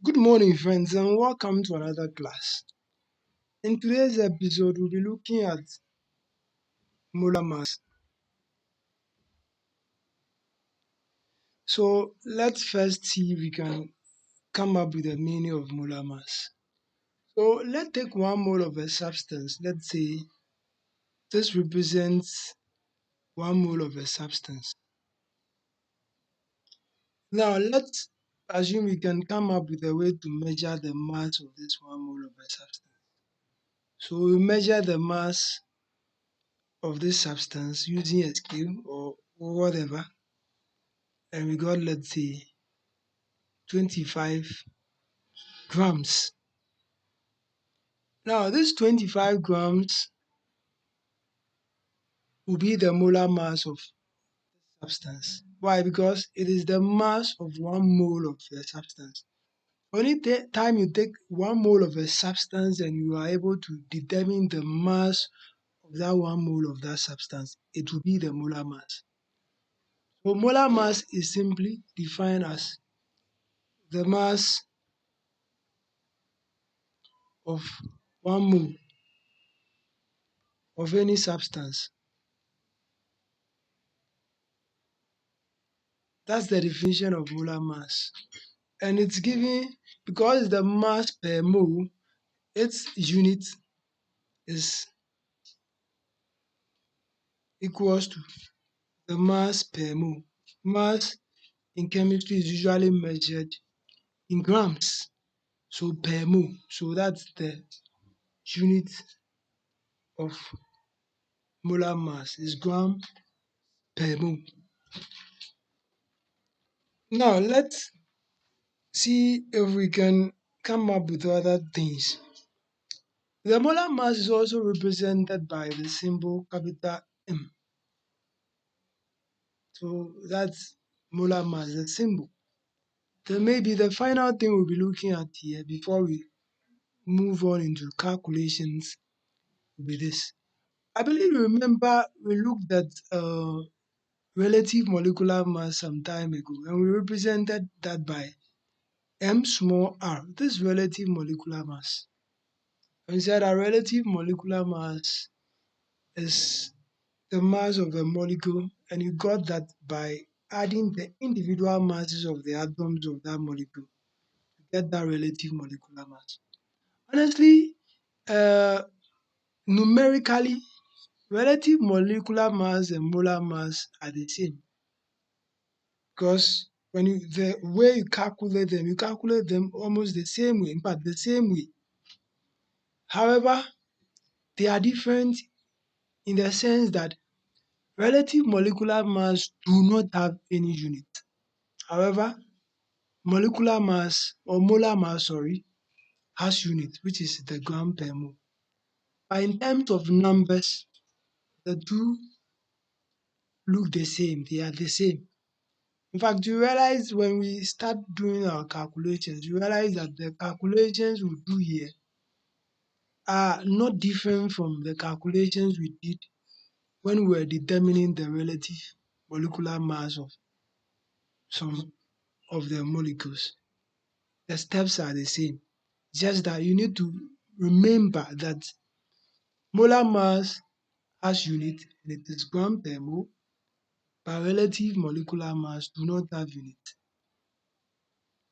Good morning, friends, and welcome to another class. In today's episode, we'll be looking at molar mass. So, let's first see if we can come up with the meaning of molar mass. So, let's take 1 mole of a substance. Let's say this represents 1 mole of a substance. Now, let's assume we can come up with a way to measure the mass of this 1 mole of a substance. So, we measure the mass of this substance using a scale or whatever, and we got, let's say, 25 grams. Now, this 25 grams will be the molar mass of substance. Why? Because it is the mass of 1 mole of a substance. Time you take 1 mole of a substance and you are able to determine the mass of that 1 mole of that substance, it will be the molar mass. So, molar mass is simply defined as the mass of 1 mole of any substance. That's the definition of molar mass. And it's given because the mass per mole, its unit is equals to the mass per mole. Mass in chemistry is usually measured in grams, so per mole. So that's the unit of molar mass is gram per mole. Now let's see if we can come up with other things. The molar mass is also represented by the symbol capital M. So that's molar mass, the symbol. Then maybe the final thing we'll be looking at here before we move on into calculations will be this. I believe you remember we looked at relative molecular mass some time ago and we represented that by m small r. This relative molecular mass. And we said that relative molecular mass is the mass of a molecule, and you got that by adding the individual masses of the atoms of that molecule to get that relative molecular mass. Honestly, uh, numerically, relative molecular mass and molar mass are the same because the way you calculate them almost the same way. In fact, the same way. However, they are different in the sense that relative molecular mass do not have any unit. However, molecular mass or molar mass, sorry, has unit, which is the gram per mole. But in terms of numbers, the two look the same. They are the same. In fact, you realize when we start doing our calculations, you realize that the calculations we do here are not different from the calculations we did when we were determining the relative molecular mass of some of the molecules. The steps are the same. Just that you need to remember that molar mass has unit and it is gram per mole, but relative molecular mass do not have unit.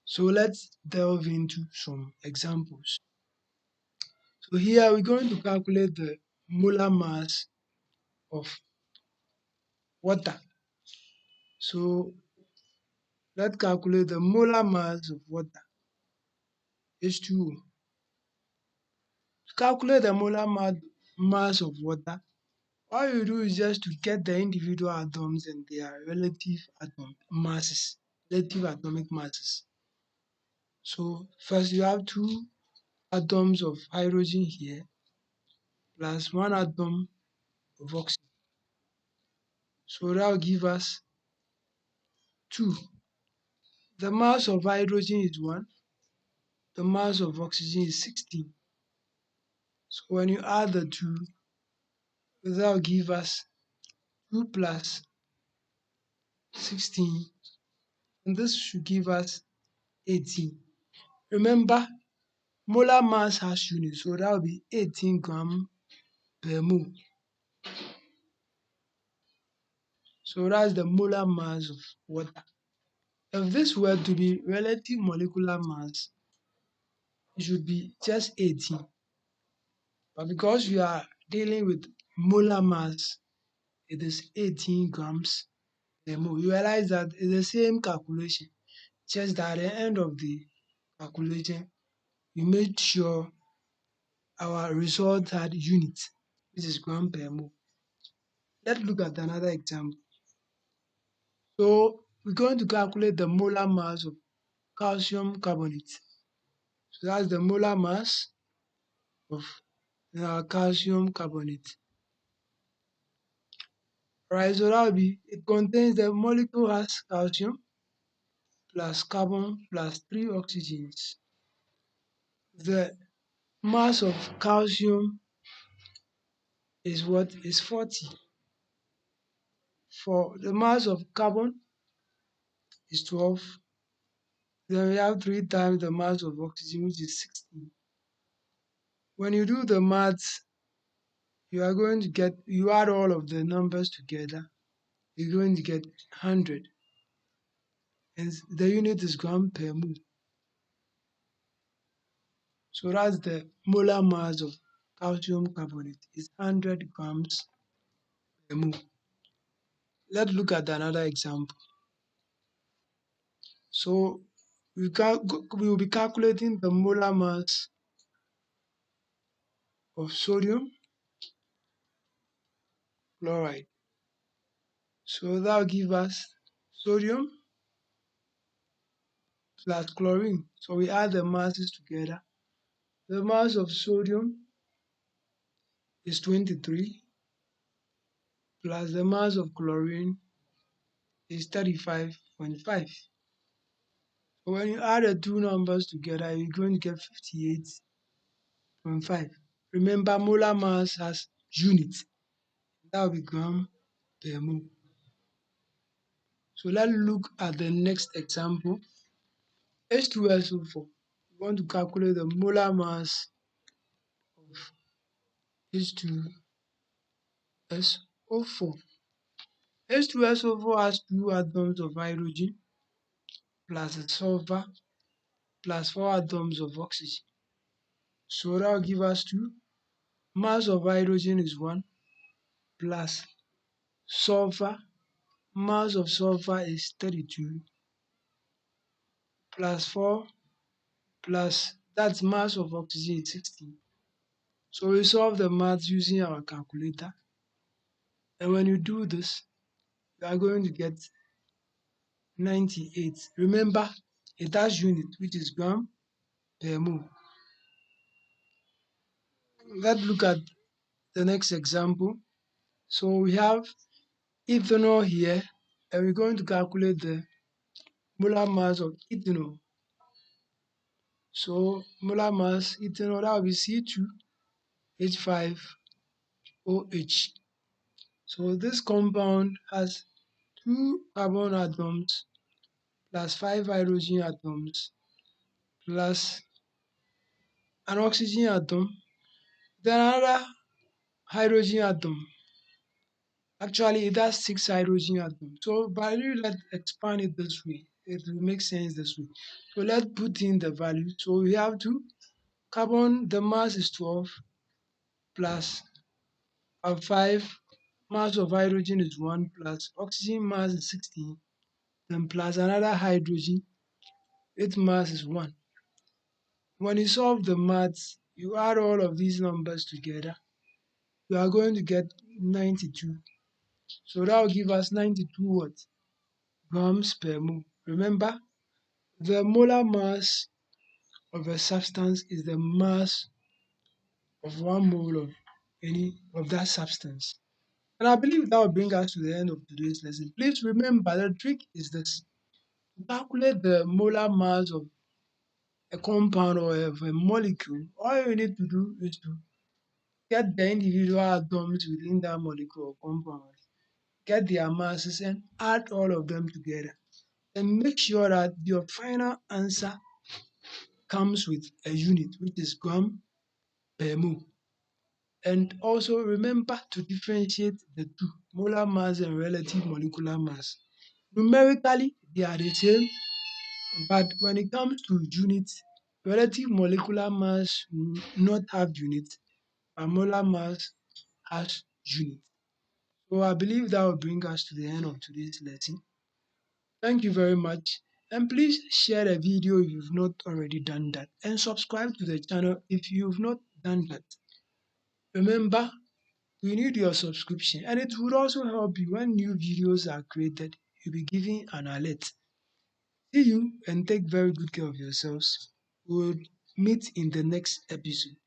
So let's delve into some examples. So here we're going to calculate the molar mass of water. So let's calculate the molar mass of water, H2O. To calculate the mass of water, all you do is just to get the individual atoms and their relative atom masses, relative atomic masses. So first you have 2 atoms of hydrogen here plus 1 atom of oxygen. So that will give us 2. The mass of hydrogen is 1, the mass of oxygen is 16. So when you add the two, that will give us 2 plus 16, and this should give us 18. Remember, molar mass has units, so that will be 18 gram per mole. So that's the molar mass of water. If this were to be relative molecular mass, it should be just 18. But because we are dealing with molar mass, it is 18 grams per mole. You realize that it's the same calculation, just that at the end of the calculation, we made sure our result had units, which is gram per mole. Let's look at another example. So we're going to calculate the molar mass of calcium carbonate. So that's the molar mass of calcium carbonate. Right, so that will be, it contains, the molecule has calcium plus carbon plus three oxygens. The mass of calcium is what? Is 40. For the mass of carbon is 12. Then we have 3 times the mass of oxygen, which is 16. When you do the maths, you are going to get, you add all of the numbers together, you're going to get 100. And the unit is gram per mole. So that's the molar mass of calcium carbonate is 100 grams per mole. Let's look at another example. So we will be calculating the molar mass of sodium chloride. So that will give us sodium plus chlorine. So we add the masses together. The mass of sodium is 23 plus the mass of chlorine is 35.5. So when you add the two numbers together, you're going to get 58.5. Remember, molar mass has units. That will be gram per mole. So let's look at the next example. H2SO4. We want to calculate the molar mass of H2SO4. H2SO4 has two atoms of hydrogen plus a sulfur plus four atoms of oxygen. So that will give us two. Mass of hydrogen is 1 plus sulfur. Mass of sulfur is 32 plus 4 plus that's mass of oxygen is 16. So we solve the maths using our calculator. And when you do this, you are going to get 98. Remember, it has unit, which is gram per mole. Let's look at the next example. So we have ethanol here, and we're going to calculate the molar mass of ethanol. So molar mass ethanol, that will be C2H5OH. So this compound has two carbon atoms plus five hydrogen atoms plus an oxygen atom, then another hydrogen atom. Actually, it has six hydrogen atoms. So, but let's expand it this way. It will make sense this way. So let's put in the value. So we have to carbon, the mass is 12 plus 5, mass of hydrogen is 1 plus oxygen mass is 16, then plus another hydrogen, its mass is 1. When you solve the maths, you add all of these numbers together, you are going to get 92. So that will give us 92 what? Grams per mole. Remember, the molar mass of a substance is the mass of 1 mole of any of that substance. And I believe that will bring us to the end of today's lesson. Please remember, the trick is this: to calculate the molar mass of a compound or of a molecule. All you need to do is to get the individual atoms within that molecule or compound, get their masses, and add all of them together. And make sure that your final answer comes with a unit, which is gram per mole. And also remember to differentiate the two, molar mass and relative molecular mass. Numerically, they are the same, but when it comes to units, relative molecular mass will not have units, and molar mass has units. So I believe that will bring us to the end of today's lesson. Thank you very much. And please share the video if you've not already done that. And subscribe to the channel if you've not done that. Remember, we need your subscription, and it would also help you when new videos are created. You'll be given an alert. See you and take very good care of yourselves. We'll meet in the next episode.